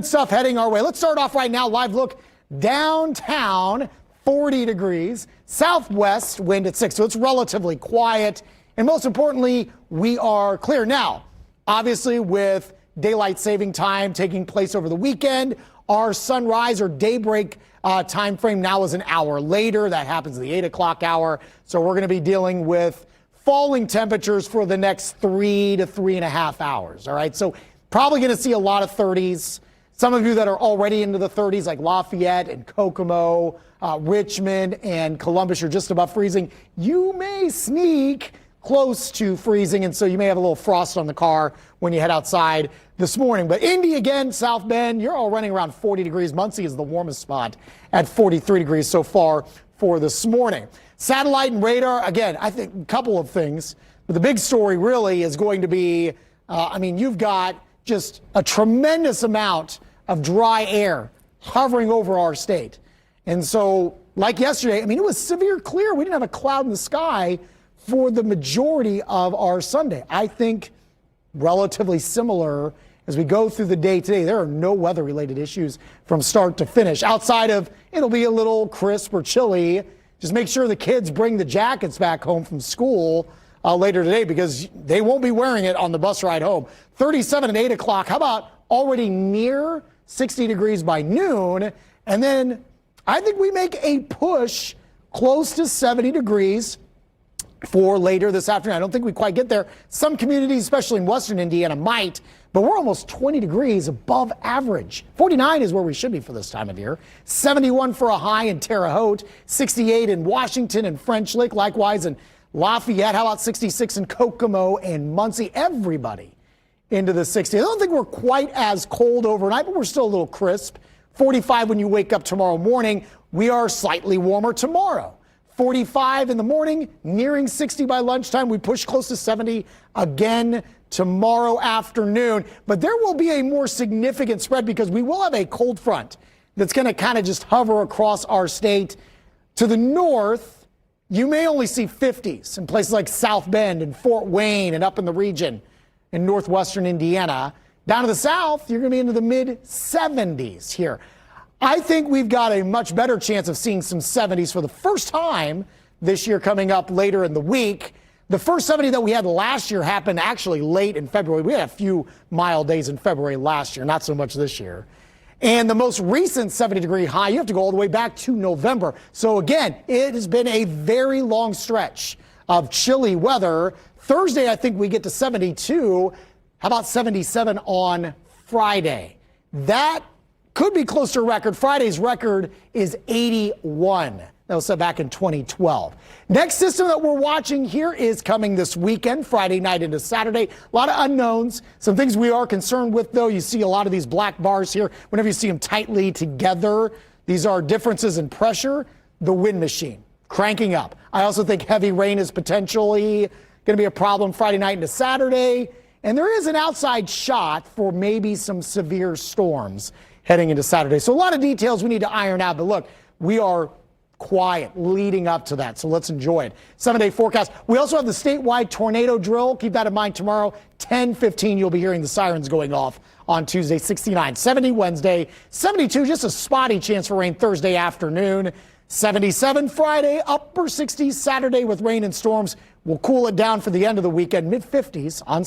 good stuff heading our way. Let's start off right now. Live look downtown, 40 degrees. Southwest wind at 6, so it's relatively quiet. And most importantly, we are clear. Now, obviously, with daylight saving time taking place over the weekend, our sunrise or daybreak time frame now is an hour later. That happens at the 8 o'clock hour. So we're going to be dealing with falling temperatures for the next 3 to 3.5 hours. All right. So probably going to see a lot of 30s. Some of you that are already into the 30s, like Lafayette and Kokomo, Richmond and Columbus, are just above freezing. You may sneak close to freezing, and so you may have a little frost on the car when you head outside this morning. But Indy again, South Bend, you're all running around 40 degrees. Muncie is the warmest spot at 43 degrees so far for this morning. Satellite and radar, again, I think a couple of things. But the big story really is going to be, you've got just a tremendous amount of dry air hovering over our state. And so, like yesterday, it was severe clear. We didn't have a cloud in the sky for the majority of our Sunday. I think relatively similar as we go through the day today. There are no weather-related issues from start to finish. Outside of it'll be a little crisp or chilly. Just make sure the kids bring the jackets back home from school later today, because they won't be wearing it on the bus ride home. 37 at 8 o'clock. How about already near 60 degrees by noon? And then I think we make a push close to 70 degrees for later this afternoon. I don't think we quite get there. Some communities, especially in western Indiana, might, but we're almost 20 degrees above average. 49 is where we should be for this time of year. 71 for a high in Terre Haute, 68 in Washington and French Lick, likewise in Lafayette. How about 66 in Kokomo and Muncie? Everybody into the 60s. I don't think we're quite as cold overnight, but we're still a little crisp. 45 when you wake up tomorrow morning. We are slightly warmer tomorrow. 45 in the morning, nearing 60 by lunchtime. We push close to 70 again tomorrow afternoon. But there will be a more significant spread because we will have a cold front that's going to kind of just hover across our state. To the north, you may only see 50s in places like South Bend and Fort Wayne and up in the region in northwestern Indiana. Down to the south, you're going to be into the mid-70s here. I think we've got a much better chance of seeing some 70s for the first time this year coming up later in the week. The first 70 that we had last year happened actually late in February. We had a few mild days in February last year, not so much this year. And the most recent 70-degree high, you have to go all the way back to November. So again, it has been a very long stretch of chilly weather. Thursday, I think we get to 72. How about 77 on Friday? That could be close to a record. Friday's record is 81. That was set back in 2012. Next system that we're watching here is coming this weekend, Friday night into Saturday. A lot of unknowns. Some things we are concerned with, though. You see a lot of these black bars here. Whenever you see them tightly together, these are differences in pressure. The wind machine cranking up. I also think heavy rain is potentially going to be a problem Friday night into Saturday. And there is an outside shot for maybe some severe storms heading into Saturday. So a lot of details we need to iron out. But look, we are quiet leading up to that. So let's enjoy it. 7-day forecast. We also have the statewide tornado drill. Keep that in mind tomorrow. 10:15, you'll be hearing the sirens going off on Tuesday. 69, 70 Wednesday, 72, just a spotty chance for rain Thursday afternoon. 77 Friday, upper 60s Saturday with rain and storms. We'll cool it down for the end of the weekend. Mid-50s on